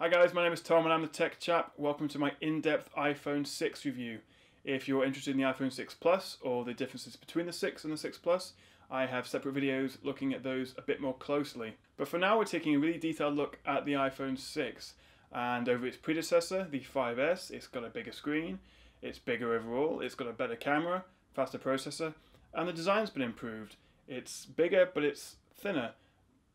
Hi guys, my name is Tom and I'm the Tech Chap. Welcome to my in-depth iPhone 6 review. If you're interested in the iPhone 6 Plus or the differences between the 6 and the 6 Plus, I have separate videos looking at those a bit more closely. But for now we're taking a really detailed look at the iPhone 6 and over its predecessor, the 5S. It's got a bigger screen, it's bigger overall, it's got a better camera, faster processor, and the design's been improved. It's bigger but it's thinner.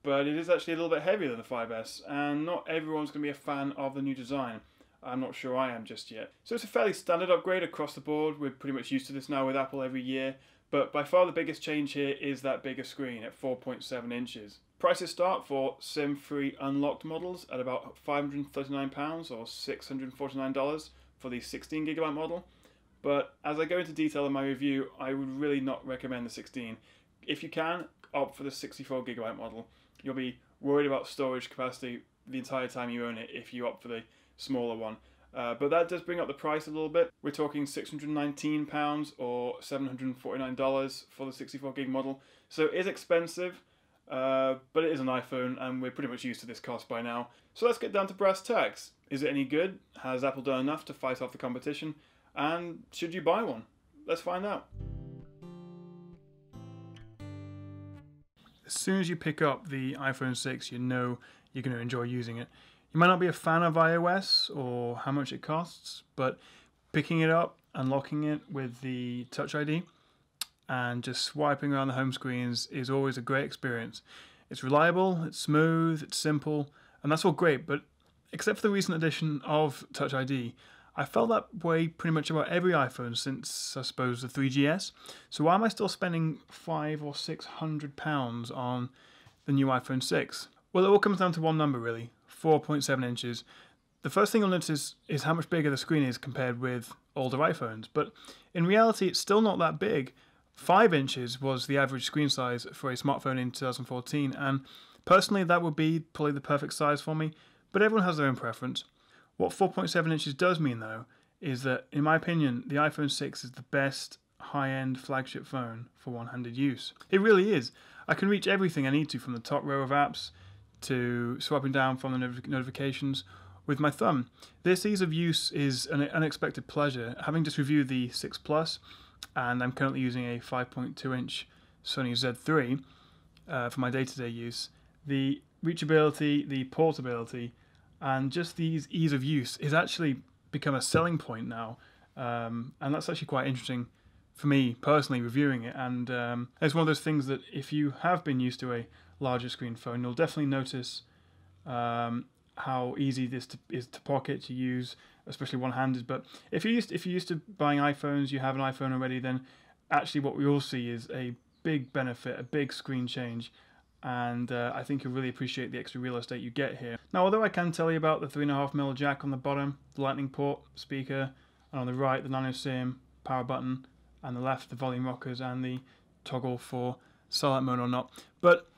But it is actually a little bit heavier than the 5S, and not everyone's going to be a fan of the new design. I'm not sure I am just yet. So it's a fairly standard upgrade across the board. We're pretty much used to this now with Apple every year, but by far the biggest change here is that bigger screen at 4.7 inches. Prices start for SIM-free unlocked models at about £539 or $649 for the 16GB model. But as I go into detail in my review, I would really not recommend the 16. If you can, opt for the 64GB model. You'll be worried about storage capacity the entire time you own it if you opt for the smaller one. But that does bring up the price a little bit. We're talking £619 or $749 for the 64GB model. So it is expensive, but it is an iPhone and we're pretty much used to this cost by now. So let's get down to brass tacks. Is it any good? Has Apple done enough to fight off the competition? And should you buy one? Let's find out. As soon as you pick up the iPhone 6, you know you're going to enjoy using it. You might not be a fan of iOS or how much it costs, but picking it up, unlocking it with the Touch ID, and just swiping around the home screens is always a great experience. It's reliable, it's smooth, it's simple, and that's all great, but except for the recent addition of Touch ID, I felt that way pretty much about every iPhone since, I suppose, the 3GS. So why am I still spending £500 or £600 on the new iPhone 6? Well, it all comes down to one number, really, 4.7 inches. The first thing you'll notice is how much bigger the screen is compared with older iPhones. But in reality, it's still not that big. 5 inches was the average screen size for a smartphone in 2014, and personally, that would be probably the perfect size for me, but everyone has their own preference. What 4.7 inches does mean, though, is that, in my opinion, the iPhone 6 is the best high-end flagship phone for one-handed use. It really is. I can reach everything I need to, from the top row of apps to swiping down from the notifications with my thumb. This ease of use is an unexpected pleasure. Having just reviewed the 6 Plus, and I'm currently using a 5.2-inch Sony Z3 for my day-to-day use, the reachability, the portability, and just the ease of use is actually become a selling point now, and that's actually quite interesting for me personally reviewing it. And it's one of those things that if you have been used to a larger screen phone, you'll definitely notice how easy this is to pocket, to use, especially one-handed. But if you're used to buying iPhones, you have an iPhone already, then actually what we all see is a big benefit, a big screen change. And I think you'll really appreciate the extra real estate you get here. Now, although I can tell you about the 3.5mm jack on the bottom, the lightning port, speaker, and on the right the nano SIM, power button, and the left the volume rockers and the toggle for silent mode or not. But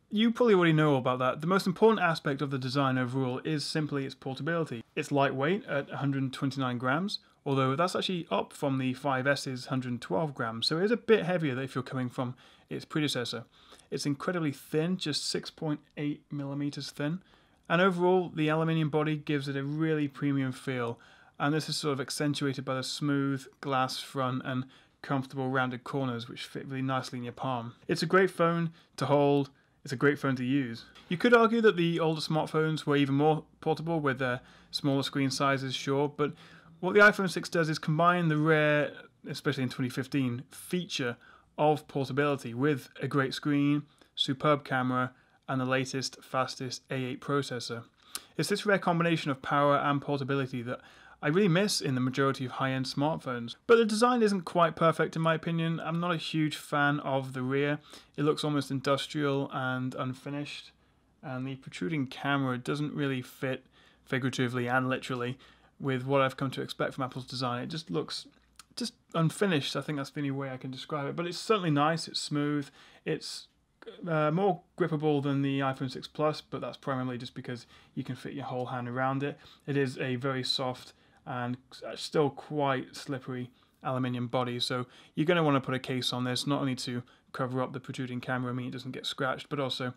you probably already know all about that. The most important aspect of the design overall is simply its portability. It's lightweight at 129 grams, although that's actually up from the 5S's 112 grams, so it is a bit heavier if you're coming from its predecessor. It's incredibly thin, just 6.8 millimeters thin, and overall the aluminium body gives it a really premium feel, and this is sort of accentuated by the smooth glass front and comfortable rounded corners which fit really nicely in your palm. It's a great phone to hold, it's a great phone to use. You could argue that the older smartphones were even more portable with their smaller screen sizes, sure, but what the iPhone 6 does is combine the rare, especially in 2015, feature of portability with a great screen, superb camera, and the latest, fastest A8 processor. It's this rare combination of power and portability that I really miss in the majority of high-end smartphones. But the design isn't quite perfect in my opinion. I'm not a huge fan of the rear. It looks almost industrial and unfinished, and the protruding camera doesn't really fit, figuratively and literally, with what I've come to expect from Apple's design. It just looks unfinished. I think that's the only way I can describe it, but it's certainly nice, it's smooth, it's more grippable than the iPhone 6 Plus, but that's primarily just because you can fit your whole hand around it. It is a very soft and still quite slippery aluminium body, so you're going to want to put a case on this, not only to cover up the protruding camera, mean it doesn't get scratched, but also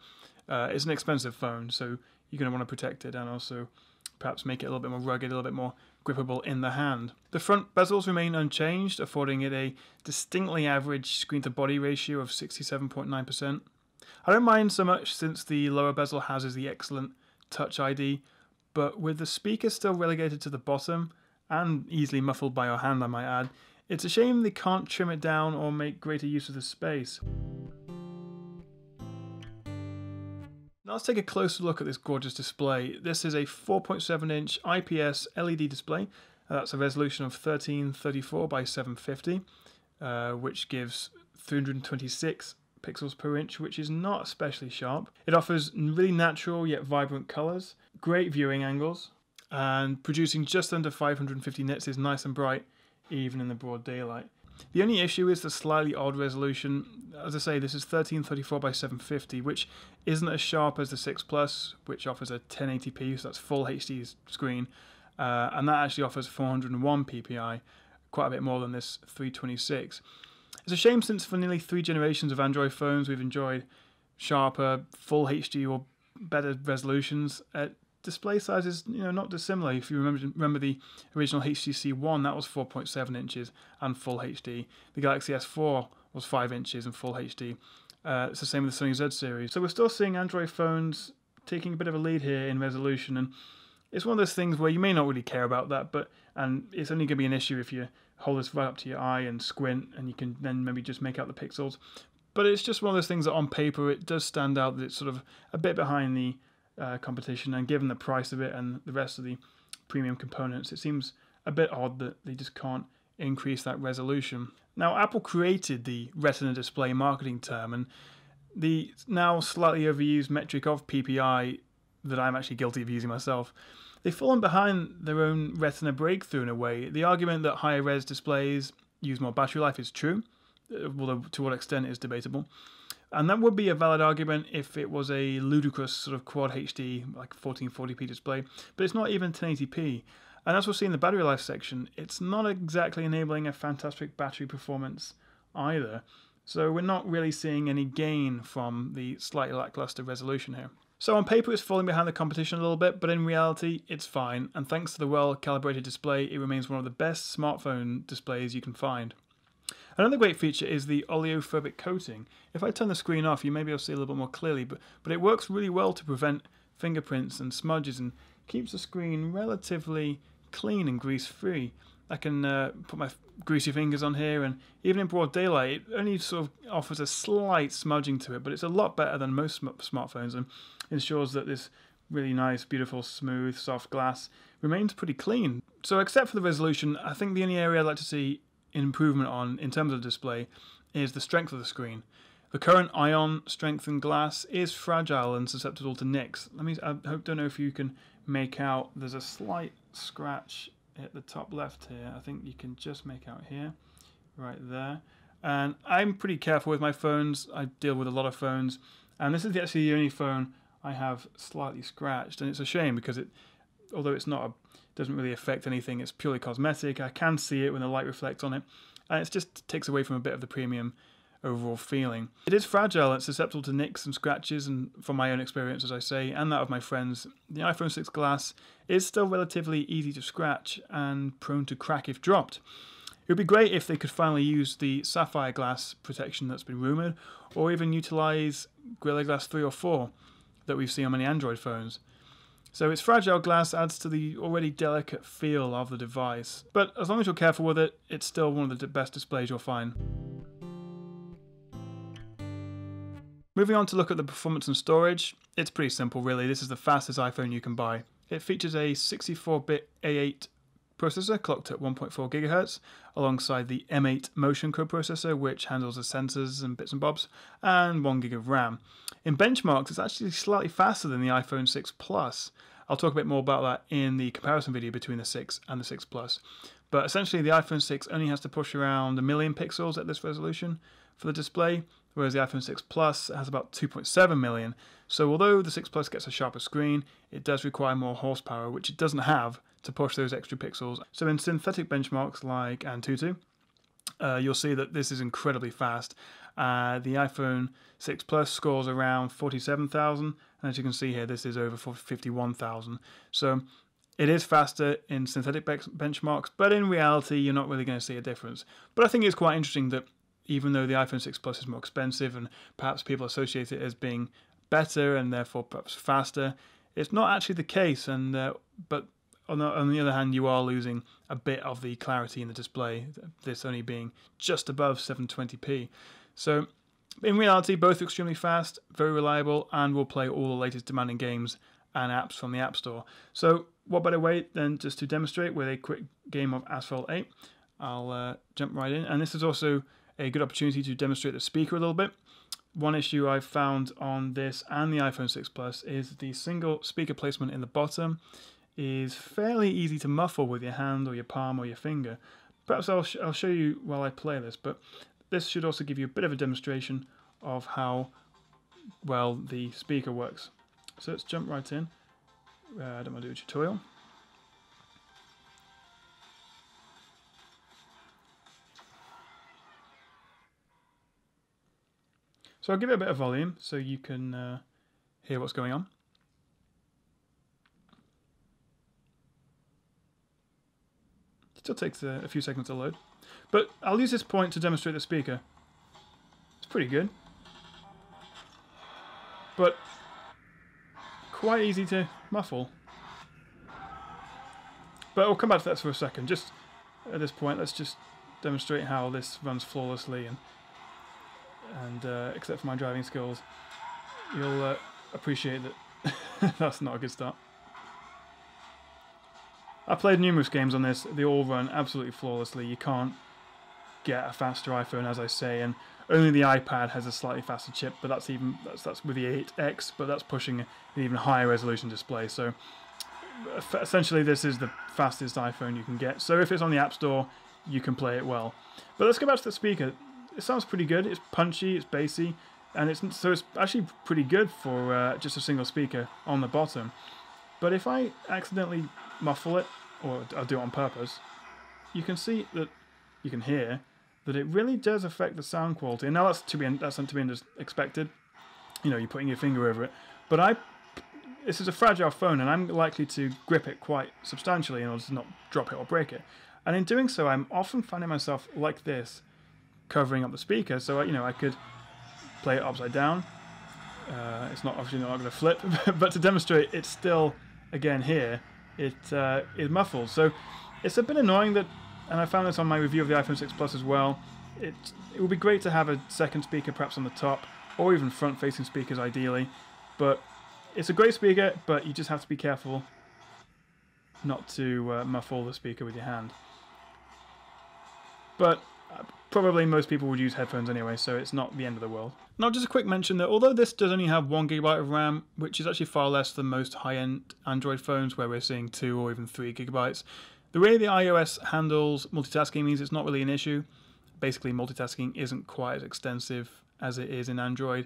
it's an expensive phone, so you're going to want to protect it and also perhaps make it a little bit more rugged, a little bit more grippable in the hand. The front bezels remain unchanged, affording it a distinctly average screen-to-body ratio of 67.9%. I don't mind so much since the lower bezel houses the excellent Touch ID, but with the speaker still relegated to the bottom, and easily muffled by your hand I might add, it's a shame they can't trim it down or make greater use of the space. Now let's take a closer look at this gorgeous display. This is a 4.7-inch IPS LED display. That's a resolution of 1334 by 750, which gives 326 pixels per inch, which is not especially sharp. It offers really natural yet vibrant colours, great viewing angles, and producing just under 550 nits is nice and bright even in the broad daylight. The only issue is the slightly odd resolution. As I say, this is 1334 by 750, which isn't as sharp as the 6 Plus, which offers a 1080p, so that's full HD screen, and that actually offers 401 ppi, quite a bit more than this 326. It's a shame, since for nearly 3 generations of Android phones we've enjoyed sharper, full HD or better resolutions. Display size is not dissimilar. If you remember the original HTC One, that was 4.7 inches and full HD. The Galaxy S4 was 5 inches and full HD. It's the same with the Sony Z series. So we're still seeing Android phones taking a bit of a lead here in resolution, and it's one of those things where you may not really care about that, and it's only going to be an issue if you hold this right up to your eye and squint, and you can then maybe just make out the pixels. But it's just one of those things that on paper it does stand out that it's sort of a bit behind the competition, and given the price of it and the rest of the premium components, it seems a bit odd that they just can't increase that resolution. Now, Apple created the Retina display marketing term, and the now slightly overused metric of PPI that I'm actually guilty of using myself, they've fallen behind their own Retina breakthrough in a way. The argument that higher res displays use more battery life is true, although to what extent is debatable. And that would be a valid argument if it was a ludicrous sort of quad HD, like 1440p display, but it's not even 1080p. And as we'll see in the battery life section, it's not exactly enabling a fantastic battery performance either. So we're not really seeing any gain from the slightly lackluster resolution here. So on paper it's falling behind the competition a little bit, but in reality it's fine, and thanks to the well-calibrated display, it remains one of the best smartphone displays you can find. Another great feature is the oleophobic coating. If I turn the screen off, you may be able to see a little bit more clearly, but it works really well to prevent fingerprints and smudges and keeps the screen relatively clean and grease-free. I can put my greasy fingers on here, and even in broad daylight, it only sort of offers a slight smudging to it, but it's a lot better than most smartphones and ensures that this really nice, beautiful, smooth, soft glass remains pretty clean. So except for the resolution, I think the only area I'd like to see improvement on in terms of the display is the strength of the screen. The current ion strengthened glass is fragile and susceptible to nicks. Don't know if you can make out, there's a slight scratch at the top left here. I think you can just make out here, right there. And I'm pretty careful with my phones. I deal with a lot of phones, and this is actually the only phone I have slightly scratched, and it's a shame because although it's not doesn't really affect anything, it's purely cosmetic. I can see it when the light reflects on it, and it just takes away from a bit of the premium overall feeling. It is fragile, it's susceptible to nicks and scratches, and from my own experience, as I say, and that of my friends, the iPhone 6 glass is still relatively easy to scratch and prone to crack if dropped. It would be great if they could finally use the sapphire glass protection that's been rumoured, or even utilise Gorilla Glass 3 or 4 that we've seen on many Android phones. So its fragile glass adds to the already delicate feel of the device, but as long as you're careful with it, it's still one of the best displays you'll find. Moving on to look at the performance and storage, it's pretty simple really. This is the fastest iPhone you can buy. It features a 64-bit A8 processor clocked at 1.4 GHz, alongside the M8 Motion coprocessor, which handles the sensors and bits and bobs, and 1 GB of RAM. In benchmarks, it's actually slightly faster than the iPhone 6 Plus. I'll talk a bit more about that in the comparison video between the 6 and the 6 Plus. But essentially, the iPhone 6 only has to push around 1 million pixels at this resolution for the display, whereas the iPhone 6 Plus has about 2.7 million. So although the 6 Plus gets a sharper screen, it does require more horsepower, which it doesn't have to push those extra pixels. So in synthetic benchmarks like Antutu, you'll see that this is incredibly fast. The iPhone 6 Plus scores around 47,000, and as you can see here, this is over 51,000. So It is faster in synthetic benchmarks, but in reality, you're not really going to see a difference. But I think it's quite interesting that even though the iPhone 6 Plus is more expensive and perhaps people associate it as being better and therefore perhaps faster, it's not actually the case. And but on the other hand, you are losing a bit of the clarity in the display, this only being just above 720p. So in reality, both extremely fast, very reliable, and will play all the latest demanding games and apps from the App Store. So what better way than just to demonstrate with a quick game of Asphalt 8. I'll jump right in. And this is also a good opportunity to demonstrate the speaker a little bit. One issue I've found on this and the iPhone 6 Plus is the single speaker placement in the bottom is fairly easy to muffle with your hand or your palm or your finger. Perhaps I'll show you while I play this, but this should also give you a bit of a demonstration of how well the speaker works. So let's jump right in. I don't want to do a tutorial. So I'll give it a bit of volume so you can hear what's going on. It still takes a few seconds to load. But I'll use this point to demonstrate the speaker. It's pretty good. But quite easy to muffle. But I'll come back to that for a second. Just at this point, let's just demonstrate how this runs flawlessly and except for my driving skills, you'll appreciate that that's not a good start. I've played numerous games on this. They all run absolutely flawlessly. You can't get a faster iPhone, as I say, and only the iPad has a slightly faster chip, but that's with the 8X, but that's pushing an even higher resolution display. So essentially this is the fastest iPhone you can get. So if it's on the App Store, you can play it well. But let's go back to the speaker. It sounds pretty good. It's punchy, it's bassy, and it's actually pretty good for just a single speaker on the bottom. But if I accidentally muffle it, or I'll do it on purpose, you can see that you can hear that it really does affect the sound quality. And now that's to be expected. You know, you're putting your finger over it. But this is a fragile phone, and I'm likely to grip it quite substantially in order to not drop it or break it. And in doing so, I'm often finding myself like this, covering up the speaker, so I could play it upside down. It's obviously not going to flip, but to demonstrate, it's still, again here, it is muffled. So it's a bit annoying that, and I found this on my review of the iPhone 6 Plus as well, it would be great to have a second speaker perhaps on the top, or even front-facing speakers ideally, but it's a great speaker, but you just have to be careful not to muffle the speaker with your hand. But probably most people would use headphones anyway, so it's not the end of the world. Now, just a quick mention that although this does only have 1GB of RAM, which is actually far less than most high-end Android phones where we're seeing 2 or even 3GB, the way the iOS handles multitasking means it's not really an issue. Basically, multitasking isn't quite as extensive as it is in Android.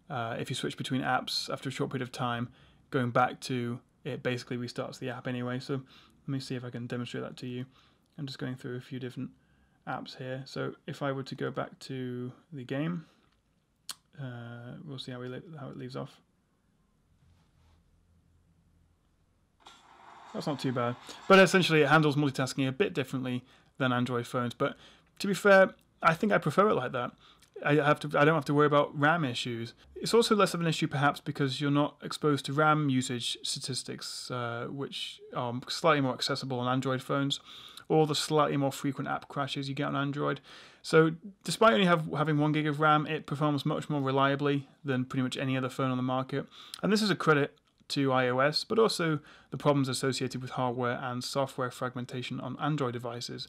If you switch between apps after a short period of time, going back to it basically restarts the app anyway. So let me see if I can demonstrate that to you. I'm just going through a few different apps here. So if I were to go back to the game, we'll see how it leaves off. That's not too bad. But essentially it handles multitasking a bit differently than Android phones. But to be fair, I think I prefer it like that. I don't have to worry about RAM issues. It's also less of an issue perhaps because you're not exposed to RAM usage statistics, which are slightly more accessible on Android phones, or the slightly more frequent app crashes you get on Android. So despite only having 1 gig of RAM, it performs much more reliably than pretty much any other phone on the market. And this is a credit to iOS, but also the problems associated with hardware and software fragmentation on Android devices.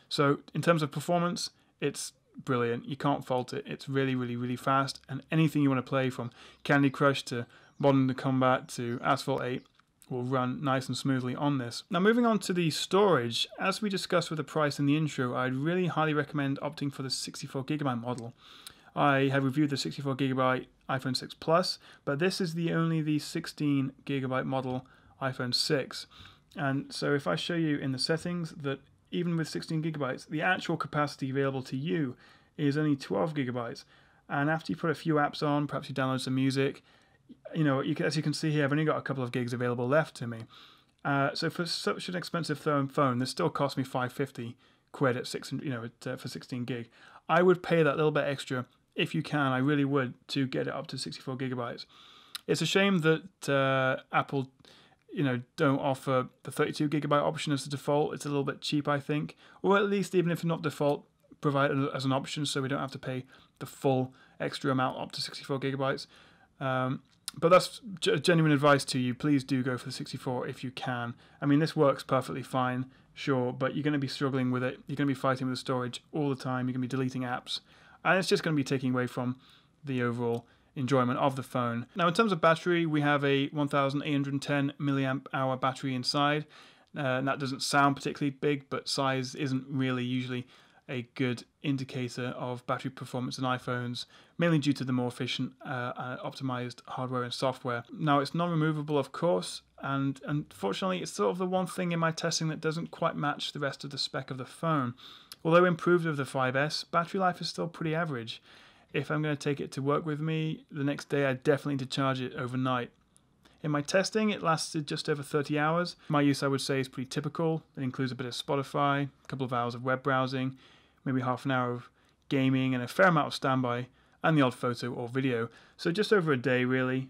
So in terms of performance, it's brilliant. You can't fault it. It's really, really, really fast, and anything you want to play from Candy Crush to Modern Combat to Asphalt 8 will run nice and smoothly on this. Now moving on to the storage, as we discussed with the price in the intro, I'd really highly recommend opting for the 64GB model. I have reviewed the 64GB iPhone 6 Plus, but this is only the 16GB model iPhone 6. And so if I show you in the settings that even with 16GB, the actual capacity available to you is only 12GB. And after you put a few apps on, perhaps you download some music, as you can see here, I've only got a couple of gigs available left to me. So for such an expensive phone, this still cost me 550 quid at 600, for 16 gig. I would pay that little bit extra if you can. I really would, to get it up to 64 gigabytes. It's a shame that Apple, don't offer the 32 gigabyte option as the default. It's a little bit cheap, I think, or at least even if not default, provide it as an option so we don't have to pay the full extra amount up to 64 gigabytes. But that's genuine advice to you. Please do go for the 64 if you can. I mean, this works perfectly fine, sure, but you're going to be struggling with it. You're going to be fighting with the storage all the time. You're going to be deleting apps, and it's just going to be taking away from the overall enjoyment of the phone. Now, in terms of battery, we have a 1810 milliamp hour battery inside, and that doesn't sound particularly big, but size isn't really usually a good indicator of battery performance in iPhones, mainly due to the more efficient optimized hardware and software. Now, it's non-removable, of course, and unfortunately it's sort of the one thing in my testing that doesn't quite match the rest of the spec of the phone. Although improved with the 5S, battery life is still pretty average. If I'm going to take it to work with me the next day, I definitely need to charge it overnight. In my testing, it lasted just over 30 hours. My use, I would say, is pretty typical. It includes a bit of Spotify, a couple of hours of web browsing, maybe half an hour of gaming, and a fair amount of standby, and the odd photo or video. So just over a day, really,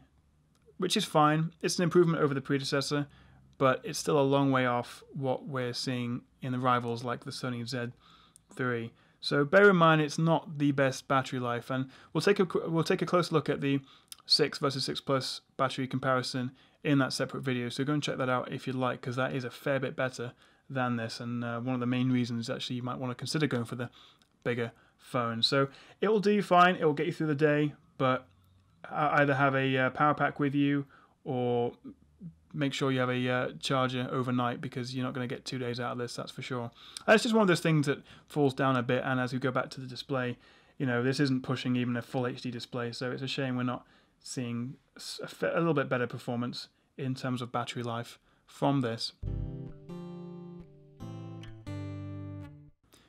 which is fine. It's an improvement over the predecessor, but it's still a long way off what we're seeing in the rivals like the Sony Z3. So bear in mind, it's not the best battery life, and we'll take a close look at the 6 versus 6 Plus battery comparison in that separate video. So go and check that out if you'd like, because that is a fair bit better than this, and one of the main reasons actually you might want to consider going for the bigger phone. So it will do you fine. It will get you through the day, but either have a power pack with you or make sure you have a charger overnight, because you're not going to get 2 days out of this, that's for sure. And it's just one of those things that falls down a bit, and as we go back to the display, this isn't pushing even a full HD display, so it's a shame we're not seeing a little bit better performance in terms of battery life from this.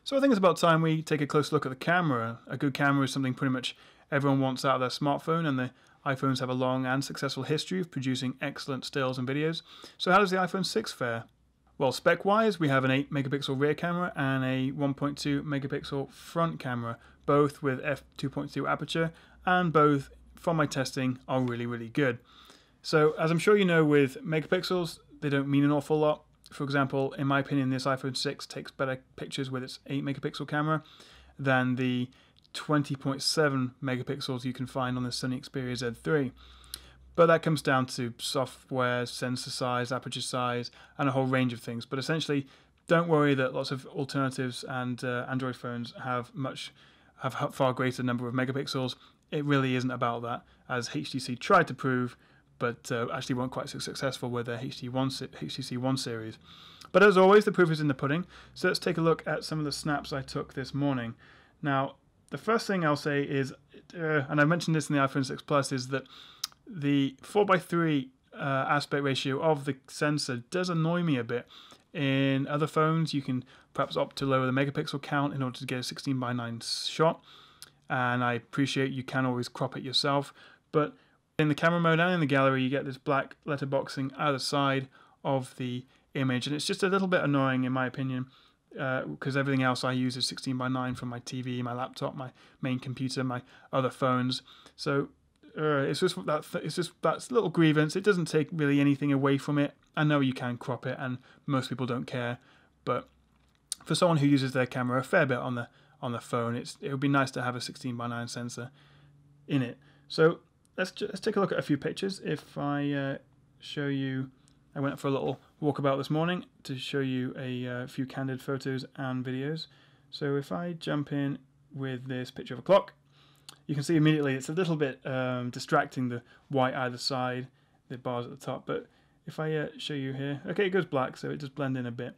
So I think it's about time we take a close look at the camera. A good camera is something pretty much everyone wants out of their smartphone, and the iPhones have a long and successful history of producing excellent stills and videos. So how does the iPhone 6 fare? Well, spec-wise, we have an 8 megapixel rear camera and a 1.2 megapixel front camera, both with f2.2 aperture, and both, from my testing, are really, really good. So, as I'm sure you know, with megapixels, they don't mean an awful lot. For example, in my opinion, this iPhone 6 takes better pictures with its 8 megapixel camera than the 20.7 megapixels you can find on the Sony Xperia Z3. But that comes down to software, sensor size, aperture size, and a whole range of things. But essentially, don't worry that lots of alternatives and Android phones have far greater number of megapixels. It really isn't about that, as HTC tried to prove, but actually weren't quite so successful with their HTC One series. But as always, the proof is in the pudding. So let's take a look at some of the snaps I took this morning. Now, the first thing I'll say is, and I mentioned this in the iPhone 6 Plus, is that the 4:3 aspect ratio of the sensor does annoy me a bit. In other phones, you can perhaps opt to lower the megapixel count in order to get a 16:9 shot, and I appreciate you can always crop it yourself, but in the camera mode and in the gallery, you get this black letterboxing either side of the image, and it's just a little bit annoying in my opinion, because everything else I use is 16:9 from my TV, my laptop, my main computer, my other phones. So it's just that little grievance. It doesn't take really anything away from it. I know you can crop it, and most people don't care, but for someone who uses their camera a fair bit on the phone, it would be nice to have a 16:9 sensor in it. So let's take a look at a few pictures. If I show you, I went for a little walkabout this morning to show you a few candid photos and videos. So if I jump in with this picture of a clock, you can see immediately it's a little bit distracting, the white either side, the bars at the top. But if I show you here, okay, it goes black, so it does blend in a bit.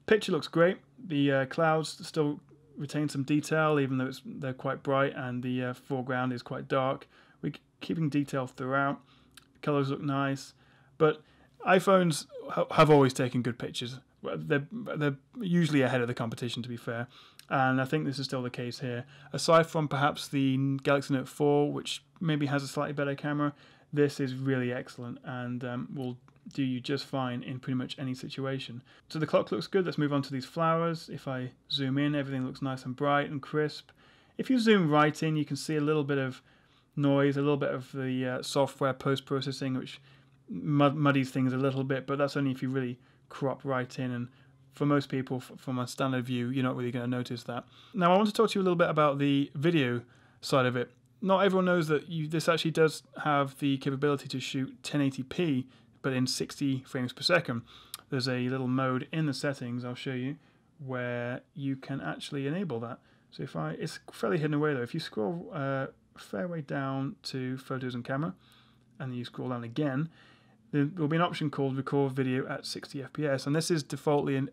Picture looks great. The clouds still retain some detail, even though they're quite bright, and the foreground is quite dark. We're keeping detail throughout. Colors look nice, but iPhones have always taken good pictures. They're usually ahead of the competition, to be fair, and I think this is still the case here. Aside from perhaps the Galaxy Note 4, which maybe has a slightly better camera, this is really excellent and will do you just fine in pretty much any situation. So the clock looks good. Let's move on to these flowers. If I zoom in, everything looks nice and bright and crisp. If you zoom right in, you can see a little bit of noise, a little bit of the software post-processing, which muddies things a little bit, but that's only if you really crop right in, and for most people, from a standard view, you're not really going to notice that. Now I want to talk to you a little bit about the video side of it. Not everyone knows that this actually does have the capability to shoot 1080p, but in 60 frames per second. There's a little mode in the settings, I'll show you, where you can actually enable that. So it's fairly hidden away though. If you scroll a fair way down to Photos and Camera, and then you scroll down again, there will be an option called Record Video at 60 FPS, and this is defaultly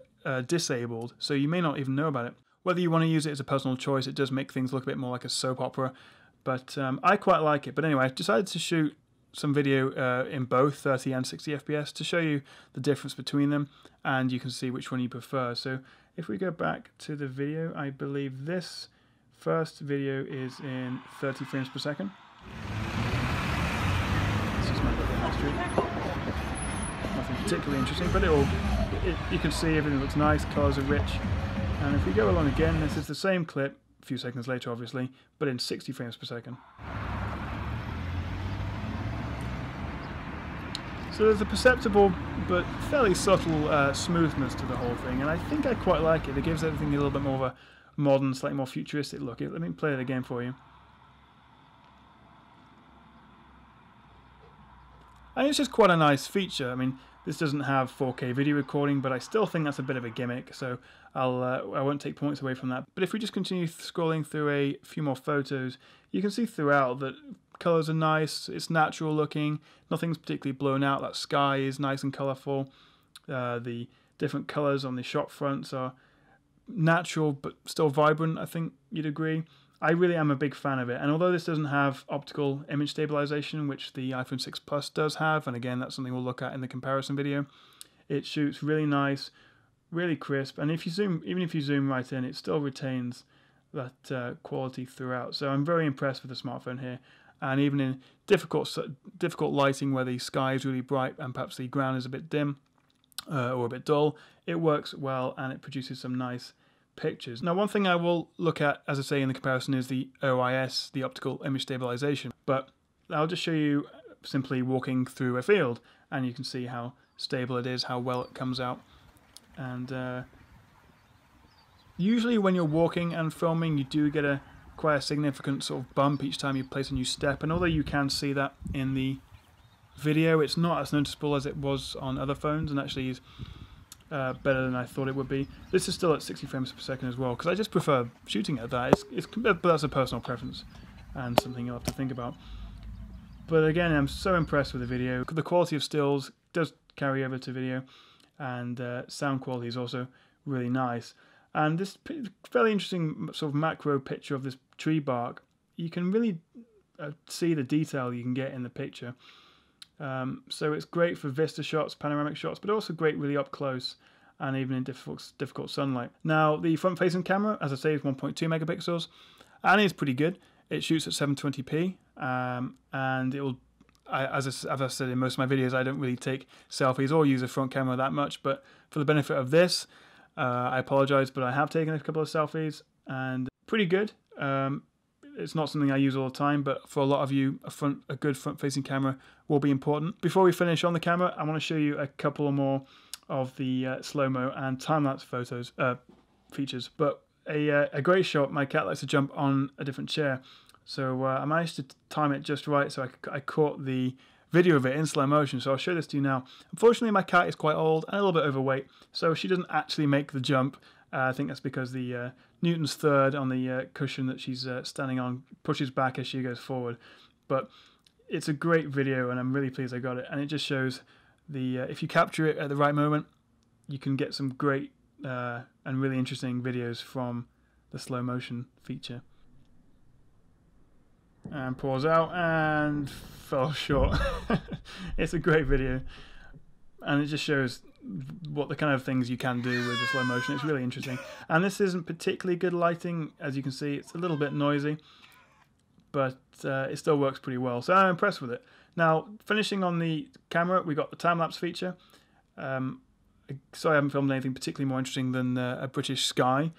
disabled, so you may not even know about it. Whether you want to use it as a personal choice, it does make things look a bit more like a soap opera, but I quite like it. But anyway, I decided to shoot some video in both 30 and 60 FPS to show you the difference between them, and you can see which one you prefer. So if we go back to the video, I believe this first video is in 30 frames per second. This is my little history. Nothing particularly interesting, but you can see everything looks nice, colours are rich. And if we go along again, this is the same clip, a few seconds later obviously, but in 60 frames per second. So there's a perceptible but fairly subtle smoothness to the whole thing, and I think I quite like it. It gives everything a little bit more of a modern, slightly more futuristic look. Let me play it again for you. And it's just quite a nice feature. I mean, this doesn't have 4K video recording, but I still think that's a bit of a gimmick, so I won't take points away from that. But if we just continue scrolling through a few more photos, you can see throughout that colours are nice, it's natural looking, nothing's particularly blown out. That sky is nice and colourful. The different colours on the shop fronts are natural but still vibrant, I think you'd agree. I really am a big fan of it, and although this doesn't have optical image stabilization, which the iPhone 6 Plus does have, and again that's something we'll look at in the comparison video, it shoots really nice, really crisp, and even if you zoom right in, it still retains that quality throughout. So I'm very impressed with the smartphone here, and even in difficult lighting where the sky is really bright and perhaps the ground is a bit dim or a bit dull, it works well and it produces some nice pictures. Now, one thing I will look at, as I say in the comparison, is the OIS, the optical image stabilization, but I'll just show you simply walking through a field, and you can see how stable it is, how well it comes out. And usually when you're walking and filming, you do get quite a significant sort of bump each time you place a new step, and although you can see that in the video, it's not as noticeable as it was on other phones, and actually is better than I thought it would be. This is still at 60 frames per second as well, because I just prefer shooting at that. But that's a personal preference and something you'll have to think about. But again, I'm so impressed with the video. The quality of stills does carry over to video, and sound quality is also really nice. And this fairly interesting sort of macro picture of this tree bark, you can really see the detail you can get in the picture. So it's great for vista shots, panoramic shots, but also great really up close and even in difficult sunlight. Now, the front-facing camera, as I say, is 1.2 megapixels, and it's pretty good. It shoots at 720p, and it will, as I've said in most of my videos, I don't really take selfies or use a front camera that much, but for the benefit of this, I apologize, but I have taken a couple of selfies, and pretty good. It's not something I use all the time, but for a lot of you, a good front-facing camera will be important. Before we finish on the camera, I want to show you a couple more of the slow-mo and time-lapse photos features. But a great shot, my cat likes to jump on a different chair, so I managed to time it just right, so I caught the video of it in slow motion, so I'll show this to you now. Unfortunately, my cat is quite old and a little bit overweight, so she doesn't actually make the jump. I think that's because the Newton's third on the cushion that she's standing on pushes back as she goes forward. But it's a great video, and I'm really pleased I got it. And it just shows if you capture it at the right moment, you can get some great and really interesting videos from the slow motion feature. And pause out and fell short. It's a great video, and it just shows what the kind of things you can do with the slow motion. It's really interesting, and this isn't particularly good lighting, as you can see. It's a little bit noisy, but it still works pretty well, so I'm impressed with it. Now, finishing on the camera, we got the time-lapse feature. Sorry I haven't filmed anything particularly more interesting than a British sky,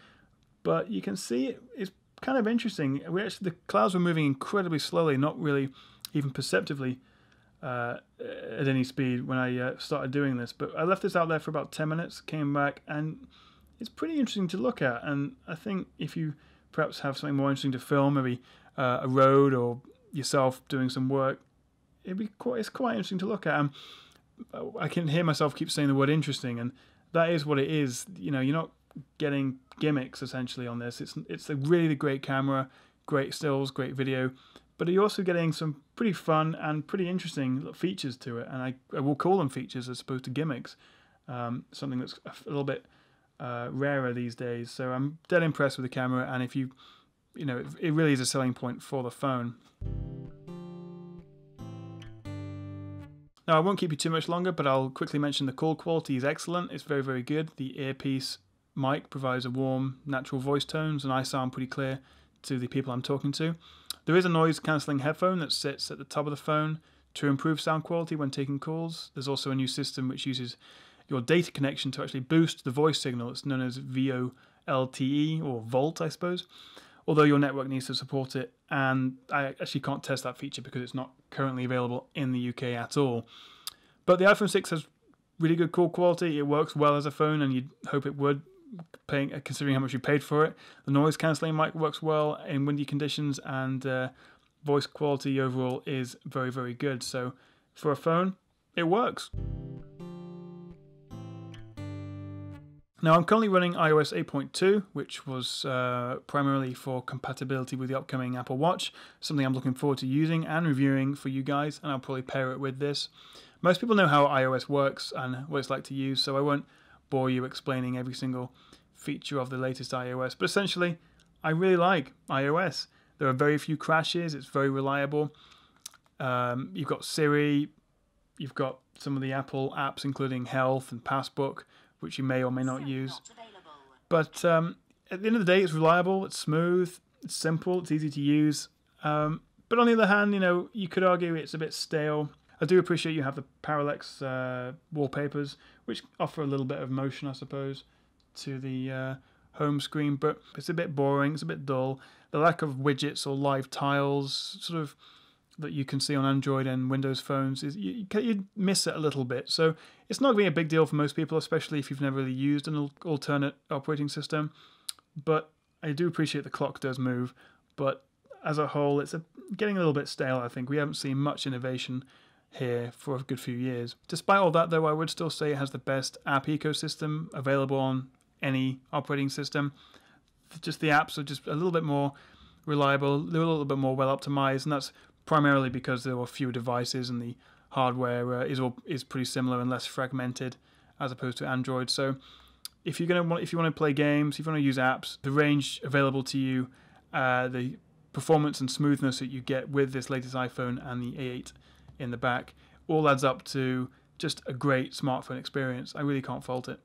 but you can see it's kind of interesting. The clouds were moving incredibly slowly, not really even perceptively at any speed when I started doing this. But I left this out there for about 10 minutes, came back, and it's pretty interesting to look at. And I think if you perhaps have something more interesting to film, maybe a road or yourself doing some work, it's quite interesting to look at. I can hear myself keep saying the word interesting, and that is what it is. You know, you're not getting gimmicks essentially on this. It's a really great camera, great stills, great video, but you're also getting some pretty fun and pretty interesting features to it, and I will call them features as opposed to gimmicks. Something that's a little bit rarer these days. So I'm dead impressed with the camera, and if you know, it really is a selling point for the phone. Now, I won't keep you too much longer, but I'll quickly mention the call quality is excellent. It's very, very good. The earpiece mic provides a warm, natural voice tones, and I sound pretty clear to the people I'm talking to. There is a noise-cancelling headphone that sits at the top of the phone to improve sound quality when taking calls. There's also a new system which uses your data connection to actually boost the voice signal. It's known as VoLTE, or Volt, I suppose, although your network needs to support it, and I actually can't test that feature because it's not currently available in the UK at all. But the iPhone 6 has really good call quality. It works well as a phone, and you'd hope it would, considering how much you paid for it. The noise cancelling mic works well in windy conditions, and voice quality overall is very, very good. So for a phone, it works. Now, I'm currently running iOS 8.2, which was primarily for compatibility with the upcoming Apple Watch, something I'm looking forward to using and reviewing for you guys, and I'll probably pair it with this. Most people know how iOS works and what it's like to use, so I won't bore you explaining every single feature of the latest iOS, but essentially, I really like iOS. There are very few crashes, it's very reliable. You've got Siri, you've got some of the Apple apps, including Health and Passbook, which you may or may not use. But at the end of the day, it's reliable, it's smooth, it's simple, it's easy to use. But on the other hand, you know, you could argue it's a bit stale. I do appreciate you have the parallax wallpapers, which offer a little bit of motion, I suppose, to the home screen, but it's a bit boring, it's a bit dull. The lack of widgets or live tiles, sort of, that you can see on Android and Windows phones, is you miss it a little bit. So it's not going to be a big deal for most people, especially if you've never really used an alternate operating system. But I do appreciate the clock does move. But as a whole, it's getting a little bit stale, I think. We haven't seen much innovation here for a good few years. Despite all that, though, I would still say it has the best app ecosystem available on any operating system. Just the apps are just a little bit more reliable, a little bit more well optimized, and that's primarily because there are fewer devices and the hardware is pretty similar and less fragmented as opposed to Android. So if you want to play games, if you want to use apps, the range available to you, the performance and smoothness that you get with this latest iPhone and the A8 in the back, all adds up to just a great smartphone experience. I really can't fault it.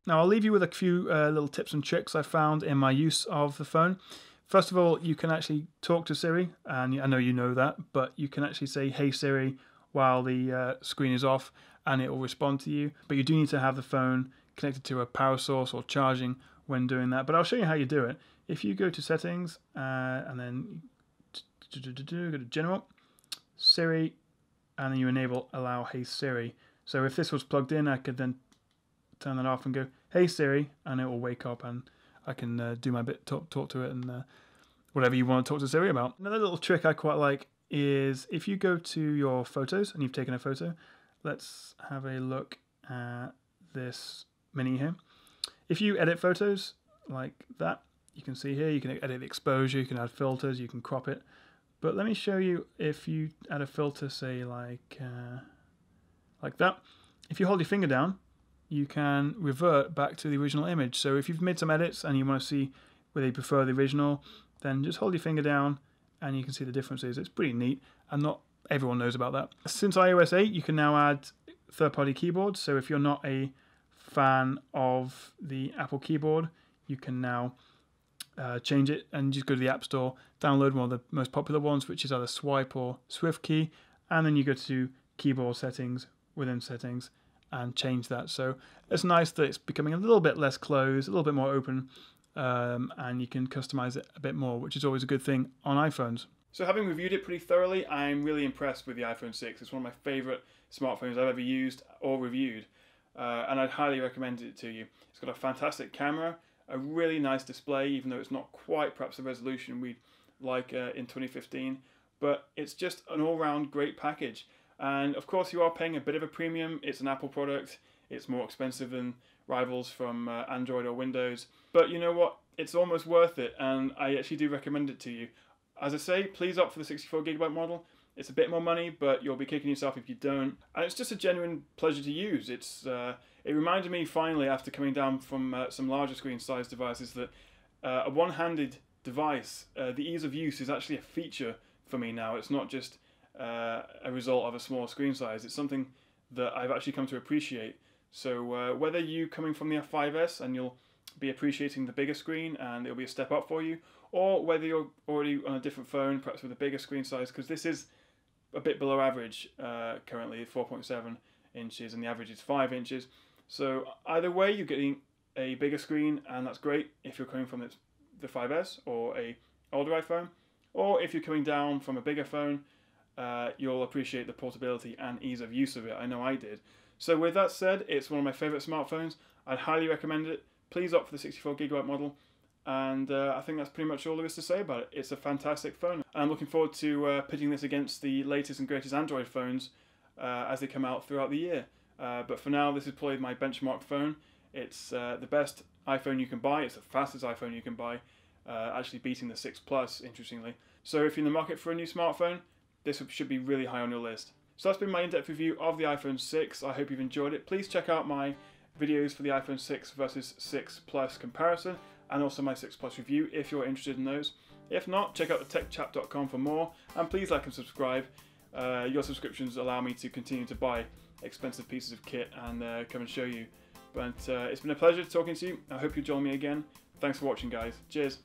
Now I'll leave you with a few little tips and tricks I found in my use of the phone. First of all, you can actually talk to Siri, and I know you know that, but you can actually say, "Hey Siri," while the screen is off, and it will respond to you. But you do need to have the phone connected to a power source or charging when doing that. But I'll show you how you do it. If you go to Settings, and then go to General, Siri, and then you enable Allow Hey Siri. So if this was plugged in, I could then turn that off and go, "Hey Siri," and it will wake up, and I can do my bit, talk to it, and whatever you want to talk to Siri about. Another little trick I quite like is if you go to your photos and you've taken a photo, let's have a look at this menu here. If you edit photos like that, you can see here, you can edit the exposure, you can add filters, you can crop it. But let me show you if you add a filter, say like that. If you hold your finger down, you can revert back to the original image. So if you've made some edits and you want to see whether you prefer the original, then just hold your finger down and you can see the differences. It's pretty neat, and not everyone knows about that. Since iOS 8, you can now add third-party keyboards. So if you're not a fan of the Apple keyboard, you can now change it, and just go to the App Store, download one of the most popular ones, which is either Swipe or Swift Key, and then you go to keyboard settings within settings and change that. So it's nice that it's becoming a little bit less closed, a little bit more open, and you can customize it a bit more, which is always a good thing on iPhones. So having reviewed it pretty thoroughly, I'm really impressed with the iPhone 6. It's one of my favorite smartphones I've ever used or reviewed, and I'd highly recommend it to you. It's got a fantastic camera, a really nice display, even though it's not quite perhaps the resolution we'd like in 2015, but it's just an all-round great package. And of course you are paying a bit of a premium. It's an Apple product, it's more expensive than rivals from Android or Windows, but you know what, it's almost worth it, and I actually do recommend it to you. As I say, please opt for the 64GB model. It's a bit more money, but you'll be kicking yourself if you don't. And it's just a genuine pleasure to use. It reminded me finally, after coming down from some larger screen size devices, that a one-handed device, the ease of use is actually a feature for me now. It's not just a result of a smaller screen size. It's something that I've actually come to appreciate. So whether you coming from the F5S and you'll be appreciating the bigger screen and it'll be a step up for you, or whether you're already on a different phone, perhaps with a bigger screen size, because this is a bit below average currently, 4.7 inches, and the average is 5 inches. So either way, you're getting a bigger screen, and that's great if you're coming from the 5S or a older iPhone, or if you're coming down from a bigger phone, you'll appreciate the portability and ease of use of it. I know I did. So with that said, it's one of my favorite smartphones. I'd highly recommend it. Please opt for the 64GB model. And I think that's pretty much all there is to say about it. It's a fantastic phone. And I'm looking forward to pitching this against the latest and greatest Android phones as they come out throughout the year. But for now, this is probably my benchmark phone. It's the best iPhone you can buy. It's the fastest iPhone you can buy, actually beating the 6 Plus, interestingly. So if you're in the market for a new smartphone, this should be really high on your list. So that's been my in-depth review of the iPhone 6. I hope you've enjoyed it. Please check out my videos for the iPhone 6 versus 6 Plus comparison, and also my 6 Plus review if you're interested in those. If not, check out techchap.com for more, and please like and subscribe. Your subscriptions allow me to continue to buy expensive pieces of kit and come and show you. But it's been a pleasure talking to you. I hope you join me again. Thanks for watching, guys. Cheers.